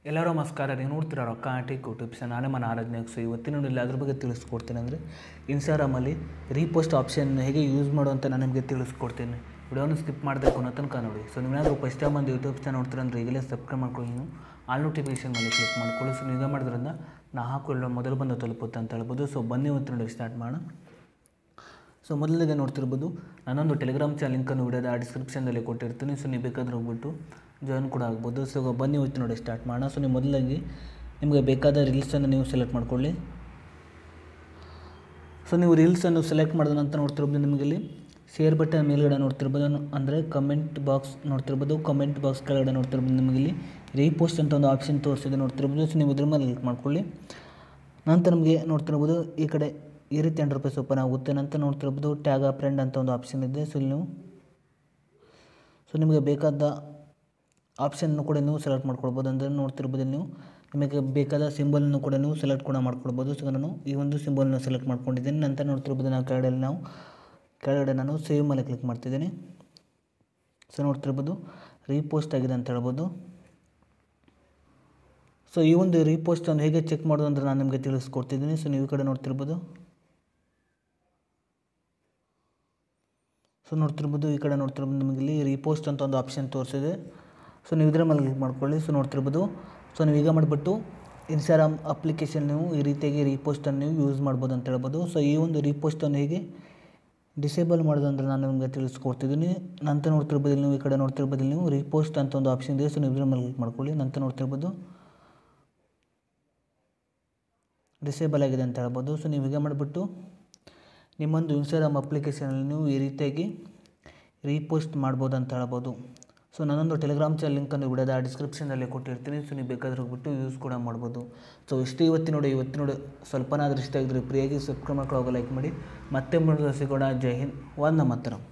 ಎಲ್ಲರೂ ನಮಸ್ಕಾರ. ನೀವು ನೋಡ್ತೀರಾ ರೊಕ್ಕ ಆಟಿಕ್ ಯೂಟ್ಯೂಬ್ಸ್. ನಾನೇ ಮನ ಆರಾಧನೆಯಾಗಿ ಇವತ್ತಿನ ನೋಡಿ ಅದ್ರ ಬಗ್ಗೆ ತಿಳಿಸ್ಕೊಡ್ತೀನಿ. ಅಂದರೆ ಇನ್ಸ್ಟಾಗ್ರಾಮಲ್ಲಿ ರೀಪೋಸ್ಟ್ ಆಪ್ಷನ್ ಹೇಗೆ ಯೂಸ್ ಮಾಡುವಂತ ನಾನು ನಿಮಗೆ ತಿಳಿಸ್ಕೊಡ್ತೀನಿ. ವಿಡಿಯೋನ ಸ್ಕಿಪ್ ಮಾಡಬೇಕು ಅನ್ನೋ ತನಕ ನೋಡಿ. ಸೊ ನೀವೇನಾದರೂ ಫಸ್ಟ್ ಟೈಮ್ ಒಂದು ಯೂಟ್ಯೂಬ್ ಚಾನಲ್ ನೋಡ್ತೀರ ಅಂದರೆ ಈಗಲೇ ಸಬ್ಸ್ಕ್ರೈಬ್ ಮಾಡ್ಕೊಳ್ಳಿ. ನೀವು ಆಲ್ ನೋಟಿಫಿಕೇಷನ್ ಮೇಲೆ ಕ್ಲಿಕ್ ಮಾಡ್ಕೊಳ್ಳಿ. ಸೊ ನೀವು ಮಾಡೋದ್ರಿಂದ ನಾ ಹಾಕೊಳ್ಳೋ ಮೊದಲು ಬಂದು ತಲುಪುತ್ತೆ ಅಂತ ಹೇಳ್ಬೋದು. ಸೊ ಬನ್ನಿ ಇವತ್ತು ನೋಡಿ ಸ್ಟಾರ್ಟ್ ಮಾಡೋಣ. ಸೊ ಮೊದಲಿಗೆ ನೋಡ್ತಿರ್ಬೋದು ನಾನೊಂದು ಟೆಲಿಗ್ರಾಮ್ ಚಾನಲ್ ಲಿಂಕನ್ನು ವಿಡಿಯೋದ ಡಿಸ್ಕ್ರಿಪ್ಷನ್ದಲ್ಲಿ ಕೊಟ್ಟಿರ್ತೀನಿ. ಸೊ ನೀವು ಬೇಕಾದ್ರೆ ಹೋಗ್ಬಿಟ್ಟು ಜಾಯ್ನ್ ಕೂಡ ಆಗ್ಬೋದು. ಸೊ ಬನ್ನಿ ಇವತ್ತು ನೋಡಿ ಸ್ಟಾರ್ಟ್ ಮಾಡೋಣ. ಸೊ ನೀವು ಮೊದಲಾಗಿ ನಿಮಗೆ ಬೇಕಾದ ರೀಲ್ಸನ್ನು ನೀವು ಸೆಲೆಕ್ಟ್ ಮಾಡ್ಕೊಳ್ಳಿ. ಸೊ ನೀವು ರೀಲ್ಸನ್ನು ಸೆಲೆಕ್ಟ್ ಮಾಡಿದ ನಂತರ ನೋಡ್ತಿರ್ಬೋದು ನಿಮಗೆ ಇಲ್ಲಿ ಶೇರ್ ಬಟನ್ ಮೇಲ್ಗಡೆ ನೋಡ್ತಿರ್ಬೋದು, ಅಂದರೆ ಕಮೆಂಟ್ ಬಾಕ್ಸ್ ನೋಡ್ತಿರ್ಬೋದು. ಕಮೆಂಟ್ ಬಾಕ್ಸ್ ಕೆಳಗಡೆ ನೋಡ್ತಿರ್ಬೋದು ನಿಮಗೆ ಇಲ್ಲಿ ರೀಪೋಸ್ಟ್ ಅಂತ ಒಂದು ಆಪ್ಷನ್ ತೋರಿಸಿದೆ ನೋಡ್ತಿರ್ಬೋದು. ಸೊ ನೀವು ಇದ್ರ ಮೇಲೆ ಕ್ಲಿಕ್ ಮಾಡ್ಕೊಳ್ಳಿ. ನಂತರ ನಿಮಗೆ ನೋಡ್ತಿರ್ಬೋದು ಈ ಕಡೆ ಈ ರೀತಿ ಇಂಟರ್ಫೇಸ್ ಓಪನ್ ಆಗುತ್ತೆ. ನಂತರ ನೋಡ್ತಿರ್ಬೋದು ಟ್ಯಾಗ್ ಆ ಫ್ರೆಂಡ್ ಅಂತ ಒಂದು ಆಪ್ಷನ್ ಇದೆ. ಸೊ ಇಲ್ಲಿ ನೀವು ನಿಮಗೆ ಬೇಕಾದ ಆಪ್ಷನ್ನು ಕೂಡ ನೀವು ಸೆಲೆಕ್ಟ್ ಮಾಡ್ಕೊಳ್ಬೋದು. ಅಂದರೆ ನೋಡ್ತಿರ್ಬೋದು ನೀವು ನಿಮಗೆ ಬೇಕಾದ ಸಿಂಬಲನ್ನು ಕೂಡ ನೀವು ಸೆಲೆಕ್ಟ್ ಕೂಡ ಮಾಡ್ಕೊಳ್ಬೋದು. ಸೊ ನಾನು ಈ ಒಂದು ಸಿಂಬಲ್ನ ಸೆಲೆಕ್ಟ್ ಮಾಡ್ಕೊಂಡಿದ್ದೀನಿ. ನಂತರ ನೋಡ್ತಿರ್ಬೋದು ಕೆಳಗಡೆ ನಾನು ಸೇವ್ ಮೇಲೆ ಕ್ಲಿಕ್ ಮಾಡ್ತಿದ್ದೀನಿ. ಸೊ ನೋಡ್ತಿರ್ಬೋದು ರೀಪೋಸ್ಟ್ ಆಗಿದೆ ಅಂತ ಹೇಳ್ಬೋದು. ಸೊ ಈ ಒಂದು ರೀಪೋಸ್ಟನ್ನು ಹೇಗೆ ಚೆಕ್ ಮಾಡೋದು ಅಂದರೆ ನಾನು ನಿಮಗೆ ತಿಳಿಸ್ಕೊಡ್ತಿದ್ದೀನಿ. ಸೊ ನೀವು ಈ ಕಡೆ ನೋಡ್ತಿರ್ಬೋದು ಈ ಕಡೆ ನೋಡ್ತಿರ್ಬೋದು ನಿಮಗೆ ಇಲ್ಲಿ ರೀಪೋಸ್ಟ್ ಅಂತ ಒಂದು ಆಪ್ಷನ್ ತೋರಿಸಿದೆ. ಸೊ ನೀವು ಇದರ ಮೇಲೆ ಕ್ಲಿಕ್ ಮಾಡ್ಕೊಳ್ಳಿ. ಸೊ ನೋಡ್ತಿರ್ಬೋದು ನೀವು ಈಗ ಮಾಡಿಬಿಟ್ಟು ಇನ್ಸ್ಟಾಗ್ರಾಮ್ ಅಪ್ಲಿಕೇಶನ್ ನೀವು ಈ ರೀತಿಯಾಗಿ ರೀಪೋಸ್ಟನ್ನು ನೀವು ಯೂಸ್ ಮಾಡ್ಬೋದು ಅಂತ ಹೇಳ್ಬೋದು. ಸೊ ಈ ಒಂದು ರೀಪೋಸ್ಟನ್ನು ಹೇಗೆ ಡಿಸೇಬಲ್ ಮಾಡೋದು ಅಂದರೆ ನಾನು ನಿಮಗೆ ತಿಳಿಸ್ಕೊಡ್ತಿದ್ದೀನಿ. ನಂತರ ನೋಡ್ತಿರ್ಬೋದು ನೀವು ಈ ಕಡೆ ನೋಡ್ತಿರ್ಬೋದು ನೀವು ರೀಪೋಸ್ಟ್ ಅಂತ ಒಂದು ಆಪ್ಷನ್ ಇದೆ. ಸೊ ನೀವು ಇದರ ಮೇಲೆ ಕ್ಲಿಕ್ ಮಾಡ್ಕೊಳ್ಳಿ. ನಂತರ ನೋಡ್ತಿರ್ಬೋದು ಡಿಸೇಬಲ್ ಆಗಿದೆ ಅಂತ ಹೇಳ್ಬೋದು. ಸೊ ನೀವು ಈಗ ಮಾಡಿಬಿಟ್ಟು ನಿಮ್ಮೊಂದು ಇನ್ಸ್ಟಾಗ್ರಾಮ್ ಅಪ್ಲಿಕೇಶನಲ್ಲಿ ನೀವು ಈ ರೀತಿಯಾಗಿ ರೀಪೋಸ್ಟ್ ಮಾಡ್ಬೋದು ಅಂತ ಹೇಳ್ಬೋದು. ಸೊ ನಾನೊಂದು ಟೆಲಿಗ್ರಾಮ್ ಚಾನಲ್ ಲಿಂಕನ್ನು ವಿಡಿಯೋದ ಡಿಸ್ಕ್ರಿಪ್ಷನಲ್ಲಿ ಕೊಟ್ಟಿರ್ತೀನಿ. ಸೊ ನೀವು ಬೇಕಾದ್ರೆ ಹೋಗ್ಬಿಟ್ಟು ಯೂಸ್ ಕೂಡ ಮಾಡ್ಬೋದು. ಸೊ ಇಷ್ಟು ಇವತ್ತು ನೋಡಿ ಸ್ವಲ್ಪನಾದರೂ ಇಷ್ಟ ಆಗಿದ್ರೆ ಫ್ರೀಯಾಗಿ ಸಬ್ಸ್ಕ್ರೈಬ್ ಮಾಡ್ಕೊಳ್ಳೋ ಲೈಕ್ ಮಾಡಿ. ಮತ್ತೆ ಸಿಗೋಣ. ಜೈ ಹಿಂದ್, ವಂದೇ ಮಾತರಂ.